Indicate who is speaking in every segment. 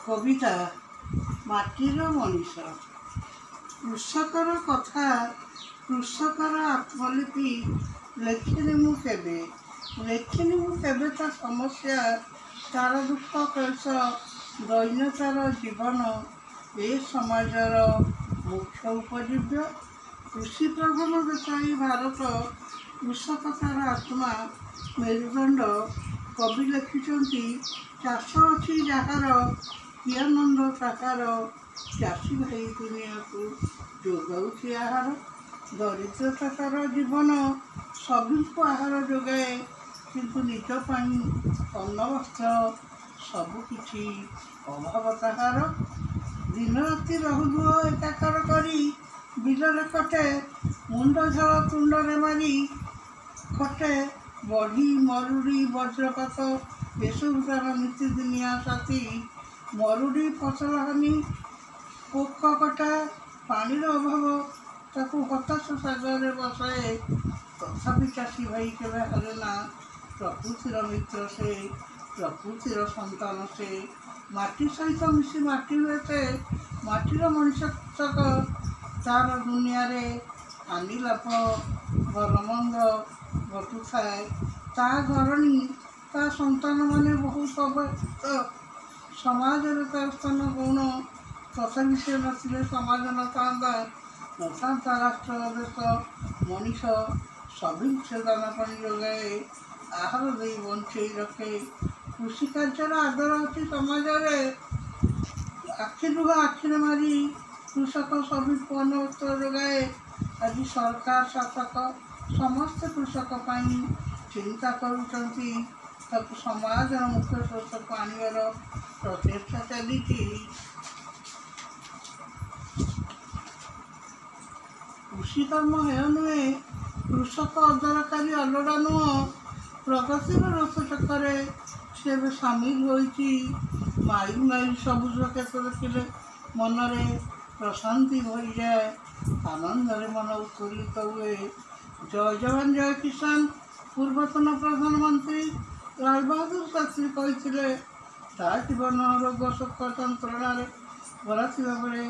Speaker 1: কবিতা মাটির মଣିষ। কৃষকর কথা কৃষকর আত্মলিপি ଲେଖିନି ମୁଁ କେବେ ତା ସମସ୍ୟା ତାର ଦୁଃଖ କ୍ଲେଶ ଦୈନ୍ୟତାର ଜୀବନ ଏ ସମାଜର ମୁଖ୍ୟ ଉପଜୀବ୍ୟ। କୃଷି ପ୍ରଧାନ ଦେଶ ଏହି ଭାରତ, କୃଷକ ତାର ଆତ୍ମା ମେରୁଦଣ୍ଡ। କବି ଲେଖିଛନ୍ତି, ଚାଷ ଅଛି ଯାହାର କି ଆନନ୍ଦ ତାହାର, ଚାଷୀ ଭାଇ ଦୁନିଆକୁ ଯୋଗାଉଛି ଆହାର। ଦରିଦ୍ରତା ତାର ଜୀବନ ସଭିଙ୍କୁ ଆହାର ଯୋଗାଏ, କିନ୍ତୁ ନିଜ ପାଇଁ ଅନ୍ନ ବସ୍ତ୍ର ସବୁକିଛି ଅଭାବ ତାହାର। ଦିନ ରାତି ରହୁଲୁହ ଏକାକାର କରି ବିଲରେ କଟେ, ମୁଣ୍ଡ ଝାଳ ତୁଣ୍ଡରେ ମାରି ଖଟେ। ବଢ଼ି ମରୁଡ଼ି ବଜ୍ରପାତ ଏସବୁ ତାର ନିତିଦିନିଆ ସାଥୀ। ମରୁଡ଼ି ଫସଲ ହାନି ପୋକ କଟା ପାଣିର ଅଭାବ ତାକୁ ହତାଶ ସାଗରରେ ବସାଏ। ତଥାପି ଚାଷୀ ଭାଇ କେବେ ହାରେନା, ପ୍ରକୃତିର ମିତ୍ର ସେ, ପ୍ରକୃତିର ସନ୍ତାନ ସେ। ମାଟି ସହିତ ମିଶି ମାଟି ହୁଏ ସେ, ମାଟିର ମଣିଷ କୃଷକ। ତାର ଦୁନିଆରେ ହାନି ଲାଭ ଭଲମନ୍ଦ ଘଟୁଥାଏ। ତା ଘରଣୀ ତା ସନ୍ତାନମାନେ ବହୁତ ଅବହେଳିତ। ସମାଜରେ ତାର ସ୍ଥାନ ଗୌଣ, ତଥାପି ସେ ନଥିଲେ ସମାଜ ନଥାନ୍ତା ରାଷ୍ଟ୍ର ଦେଶ। ମଣିଷ ସଭିଙ୍କୁ ସେ ଦାନା ପାଣି ଯୋଗାଏ, ଆହାର ଦେଇ ବଞ୍ଚେଇ ରଖେ। କୃଷି କାର୍ଯ୍ୟର ଆଦର ଅଛି ସମାଜରେ, ଆଖି ଲୁହ ଆଖିରେ ମାରି କୃଷକ ସଭିଙ୍କୁ ଅନ୍ନ ବସ୍ତ୍ର ଯୋଗାଏ। ଆଜି ସରକାର ଶାସକ ସମସ୍ତେ କୃଷକ ପାଇଁ ଚିନ୍ତା କରୁଛନ୍ତି, ତାକୁ ସମାଜର ମୁଖ୍ୟ ସ୍ରୋତକୁ ଆଣିବାର ପ୍ରଚେଷ୍ଟା ଚାଲିଛି। କୃଷିକର୍ମ ହେୟ ନୁହେଁ, କୃଷକ ଅଦରକାରୀ ଅଲୋଡ଼ା ନୁହଁ। ପ୍ରଗତିର ରଥ ଚକରେ ସେ ଏବେ ସାମିଲ ହୋଇଛି। ମାଇଲ ମାଇଲ ସବୁଜ କ୍ଷେତ ଦେଖିଲେ ମନରେ ପ୍ରଶାନ୍ତି ଭରିଯାଏ, ଆନନ୍ଦରେ ମନ ଉତ୍ଫୁଲ୍ଲିତ ହୁଏ। ଜୟ ଯବାନ ଜୟ କିଷାନ ପୂର୍ବତନ ପ୍ରଧାନମନ୍ତ୍ରୀ ଲାଲ ବାହାଦୁର ଶାସ୍ତ୍ରୀ କହିଥିଲେ। ତା ଜୀବନ ରୋଗ ଶୋକ ଯନ୍ତ୍ରଣାରେ ଭରା ଥିବା ବେଳେ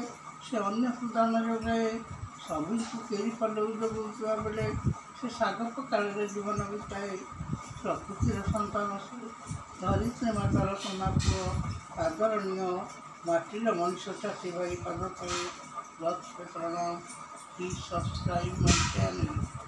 Speaker 1: ସେ ଅନ୍ୟକୁ ଦାନ ଯୋଗାଏ। ସଭିଙ୍କୁ କେରି ପଲଉ ଯୋଗାଉଥିବା ବେଳେ ସେ ଶାଗ ପଖାଳରେ ଜୀବନ ବିତାଏ। ପ୍ରକୃତିର ସନ୍ତାନ ସେ, ଧରିତ୍ରୀ ମାତାର ସୁନା ପୁଅ ଆଦରଣୀୟ। ମାଟିର ମଣିଷ ଚାଷୀ ଭାଇ ପାଦ ତଳେ ଲକ୍ଷ ପ୍ରଣାମ। Please subscribe my channel.